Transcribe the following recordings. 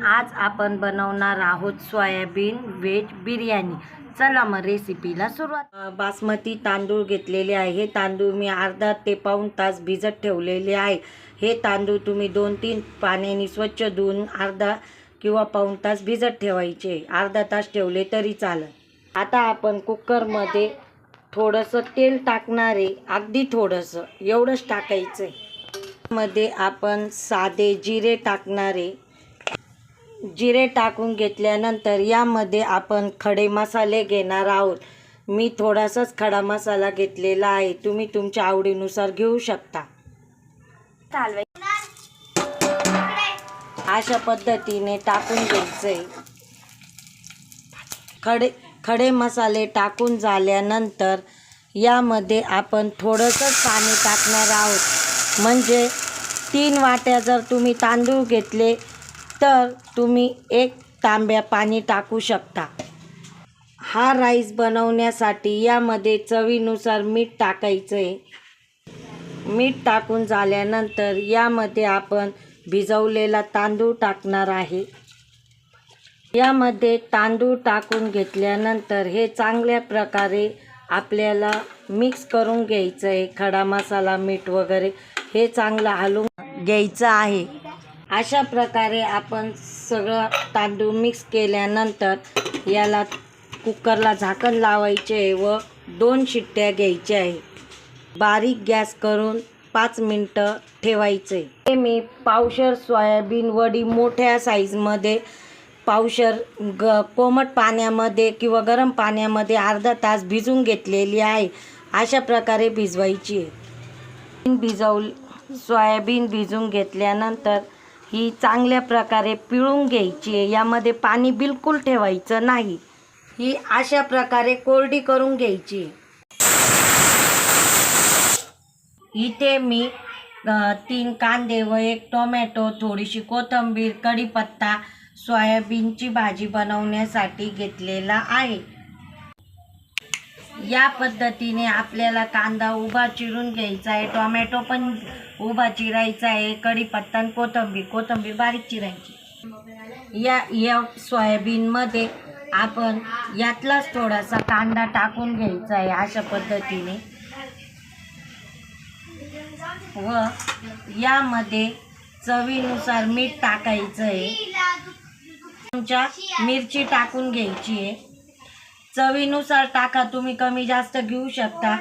आज आपण बनवणार आहोत सोयाबीन व्हेज बिर्याणी। चला मग रेसिपीला सुरुवात। बासमती तांदूळ घेतलेले आहे। हे तांदूळ मी अर्धा ते पाऊण तास भिजत ठेवलेले आहे। हे तांदूळ तुम्ही 2-3 पाण्याने स्वच्छ धुवून अर्धा किंवा पाऊण तास भिजत ठेवायचे। अर्धा तास ठेवले तरी चालेल। आता आपण कुकरमध्ये थोडंसं तेल टाकणार आहे, अगदी थोडंसं, एवढंच टाकायचं आहे। मध्ये आपण साधे जिरे टाकणार आहे। जिरे टाकून घेतल्यानंतर यामध्ये आपण खडे मसाले घेणार आहोत। मी थोडासाच खडा मसाला घेतलेला आहे, तुम्ही तुमच्या आवडीनुसार घेऊ शकता। अशा पद्धतीने टाकून घ्यायचे। खडे मसाले टाकून झाल्यानंतर यामध्ये आपण थोडंसं पाणी टाकणार आहोत। म्हणजे 3 वाट्या जर तुम्ही तांदूळ घेतले तर तुम्ही 1 तांब्या पाणी टाकू शकता। हा राईस बनवण्यासाठी यामध्ये चवीनुसार मीठ टाकायचं आहे। मीठ टाकून झाल्यानंतर यामध्ये आपण भिजवलेला तांदूळ टाकणार आहे। यामध्ये तांदूळ टाकून घेतल्यानंतर हे चांगल्या प्रकारे आपल्याला मिक्स करून घ्यायचं आहे। खडा मसाला, मीठ वगैरे हे चांगलं हलवून घ्यायचं आहे। अशा प्रकारे आपण सगळं तांदूळ मिक्स केल्यानंतर याला कुकरला झाकण लावायचे व 2 शिट्ट्या घ्यायच्या आहे। बारीक गॅस करून 5 मिनटं ठेवायचे। हे मी पावशर सोयाबीन वडी मोठ्या साईजमध्ये पावशर कोमट पाण्यामध्ये किंवा गरम पाण्यामध्ये अर्धा तास भिजवून घेतलेली आहे। अशा प्रकारे भिजवायची आहे। सोयाबीन भिजवून घेतल्यानंतर ही चांगल्या प्रकारे पिळून घ्यायची आहे। यामध्ये पाणी बिलकुल ठेवायचं नाही। ही अशा प्रकारे कोरडी करून घ्यायची। इथे मी 3 कांदे व 1 टोमॅटो, थोडीशी कोथिंबीर, कढीपत्ता सोयाबीनची भाजी बनवण्यासाठी घेतलेला आहे। या पद्धतीने आपल्याला कांदा उभा चिरून घ्यायचा आहे, टोमॅटो पण उभा चिरायचा आहे, कढीपत्ता आणि कोथिंबीर बारीक चिरायची। या सोयाबीनमध्ये आपण यातलाच थोडासा कांदा टाकून घ्यायचा आहे अशा पद्धतीने व यामध्ये चवीनुसार मीठ टाकायचं आहे। चमचा मिरची टाकून घ्यायची आहे। चवीनुसार टाका, तुम्ही कमी जास्त घेऊ शकता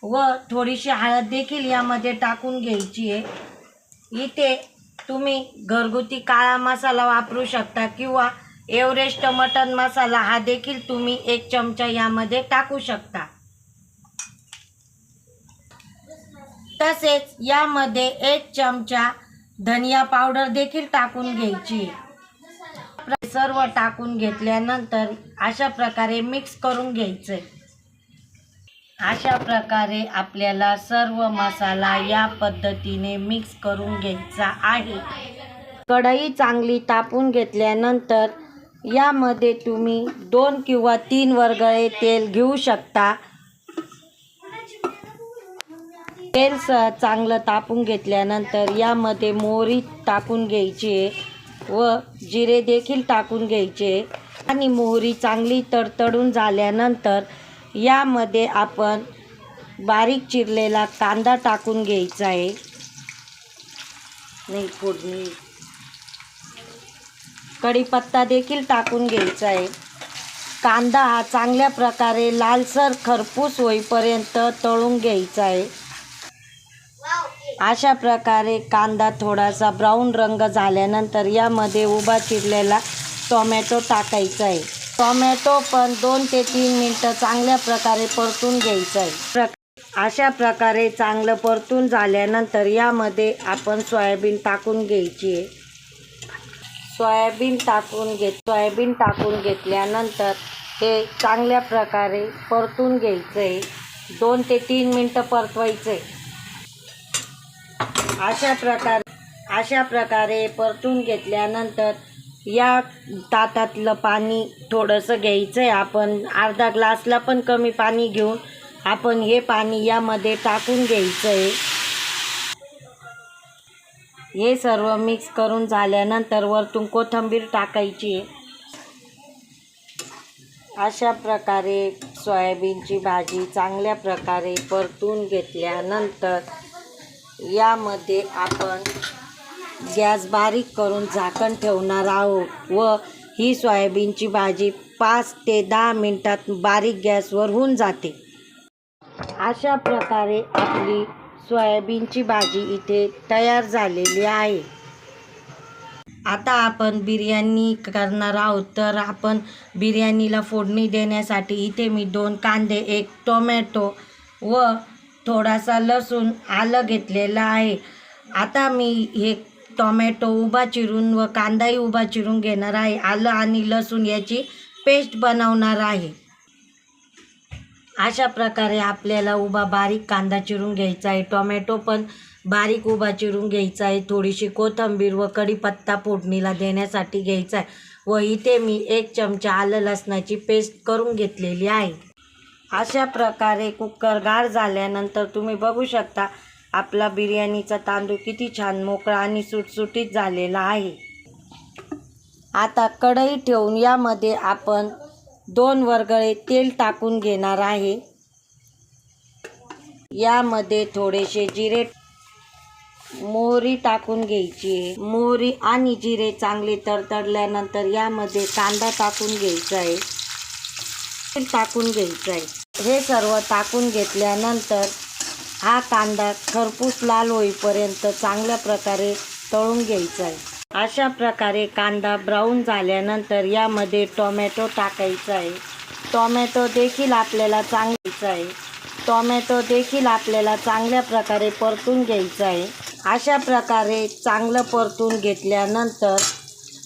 व थोडीशी हळद देखील यामध्ये टाकून घ्यायची आहे। इथे तुम्ही घरगुती काळा मसाला वापरू शकता किंवा एव्हरेस्ट मटन मसाला हा देखील तुम्ही 1 चमचा यामध्ये टाकू शकता। तसेच यामध्ये 1 चमचा धनिया पावडर देखील टाकून घ्यायची। सर्व टाकून घेतल्यानंतर अशा प्रकारे मिक्स करून घ्यायचे। अशा प्रकारे आपल्याला सर्व मसाला या पद्धतीने मिक्स करून घ्यायचा आहे। कढई चांगली तापून घेतल्यानंतर यामध्ये तुम्ही 2 किंवा 3 वरगळे तेल घेऊ शकता। तेल चांगलं तापून घेतल्यानंतर यामध्ये मोहरी टाकून घ्यायची व जिरे देखील टाकून घ्यायचे आणि मोहरी चांगली तडतडून झाल्यानंतर यामध्ये आपण बारीक चिरलेला कांदा टाकून घ्यायचा आहे। फोडणी कढीपत्ता देखील टाकून घ्यायचा आहे। कांदा हा चांगल्या प्रकारे लालसर खरपूस होईपर्यंत तळून घ्यायचा आहे। अशा प्रकारे कांदा थोडासा ब्राऊन रंग झाल्यानंतर यामध्ये उभा चिरलेला टोमॅटो टाकायचा आहे। टोमॅटो पण 2 ते 3 मिनटं चांगल्या प्रकारे परतून घ्यायचा आहे। अशा प्रकारे चांगलं परतून झाल्यानंतर यामध्ये आपण सोयाबीन टाकून घ्यायची आहे। सोयाबीन टाकून घेतल्यानंतर हे चांगल्या प्रकारे परतून घ्यायचं आहे। 2 ते 3 मिनटं परतवायचं आहे। अशा प्रकारे परतून घेतल्यानंतर या ताटातलं पाणी थोडंसं घ्यायचं आहे। आपण अर्धा ग्लासला पण कमी पाणी घेऊन आपण हे पाणी यामध्ये टाकून घ्यायचं आहे। हे सर्व मिक्स करून झाल्यानंतर वरतून कोथिंबीर टाकायची आहे. अशा प्रकारे सोयाबीनची भाजी चांगल्या प्रकारे परतून घेतल्यानंतर यामध्ये आपण गॅस बारीक करून झाकण ठेवणार आहोत व ही सोयाबीनची भाजी 5 ते 10 मिनिटात बारीक गॅसवर होऊन जाते. अशा प्रकारे आपली सोयाबीनची भाजी इथे तयार झालेली आहे. आता आपण बिर्याणी करणार आहोत. तर आपण बिर्याणीला फोडणी देण्यासाठी इथे मी 2 कांदे, 1 टोमॅटो व थोडासा लसूण, आलं घेतलेलं आहे. आता मी हे टोमॅटो उभा चिरून व कांदाही उभा चिरून घेणार आहे. आलं आणि लसूण याची पेस्ट बनवणार आहे. अशा प्रकारे आपल्याला उभा बारीक कांदा चिरून घ्यायचा आहे. टोमॅटो पण बारीक उभा चिरून घ्यायचा आहे. थोडीशी कोथिंबीर व कढीपत्ता फोडणीला देण्यासाठी घ्यायचा आहे. व इथे मी 1 चमचा आलं लसणाची पेस्ट करून घेतलेली आहे. अशा प्रकारे कुकर गार झाल्यानंतर तुम्ही बघू शकता आपला बिर्याणीचा तांदूळ किती छान मोकळा आणि सुटसुटीत झालेला आहे. आता कढई ठेवून यामध्ये आपण 2 वरगळे तेल टाकून घेणार आहे. यामध्ये थोडेसे जिरे, मोहरी टाकून घ्यायची आहे. मोहरी आणि जिरे चांगले तडतडल्यानंतर यामध्ये कांदा टाकून घ्यायचा आहे. टाकून घ्यायचा आहे. हे सर्व टाकून घेतल्यानंतर हा कांदा खरपूस लाल होईपर्यंत चांगल्या प्रकारे तळून घ्यायचा आहे. अशा प्रकारे कांदा ब्राऊन झाल्यानंतर यामध्ये टोमॅटो टाकायचा आहे. टोमॅटो देखील आपल्याला चांगल्या प्रकारे परतून घ्यायचा आहे. अशा प्रकारे चांगलं परतून घेतल्यानंतर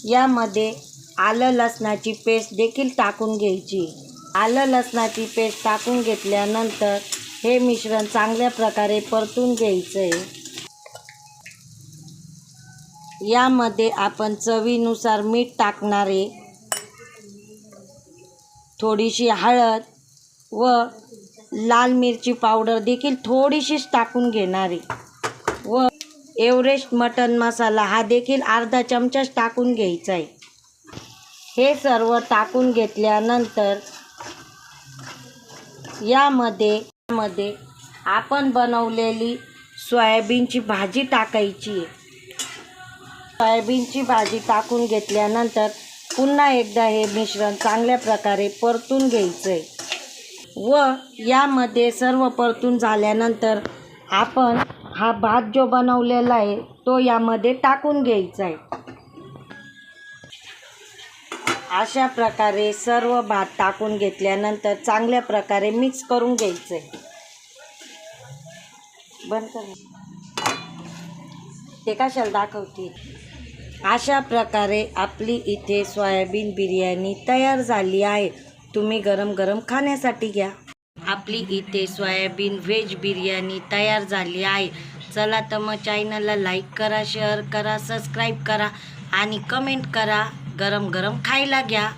यामध्ये आलं लसणाची पेस्ट देखील टाकून घ्यायची. आलं लसणाची पेस्ट टाकून घेतल्यानंतर हे मिश्रण चांगल्या प्रकारे परतून घ्यायचं आहे. यामध्ये आपण चवीनुसार मीठ टाकणार आहे. थोडीशी हळद व लाल मिरची पावडर देखील थोडीशीच टाकून घेणार आहे. व एव्हरेस्ट मटन मसाला हा देखील अर्धा चमचाच टाकून घ्यायचा आहे. हे सर्व टाकून घेतल्यानंतर यामध्ये आपण बनवलेली सोयाबीनची भाजी टाकायची आहे. सोयाबीनची भाजी टाकून घेतल्यानंतर पुन्हा एकदा हे मिश्रण चांगल्या प्रकारे परतून घ्यायचं आहे. व यामध्ये सर्व परतून झाल्यानंतर आपण हा भात जो बनवलेला आहे तो यामध्ये टाकून घ्यायचा आहे. अशा प्रकारे सर्व भात टाकून घेतल्यानंतर चांगल्या प्रकारे मिक्स करून घ्यायचं आहे. बंद कर, ते कशाला दाखवते. अशा प्रकारे आपली इथे सोयाबीन बिर्याणी तयार झाली आहे. तुम्ही गरम गरम खाण्यासाठी घ्या. आपली इथे सोयाबीन व्हेज बिर्याणी तयार झाली आहे. चला तर मग चॅनलला लाईक करा, शेअर करा, सबस्क्राईब करा आणि कमेंट करा. गरम गरम खायला घ्या.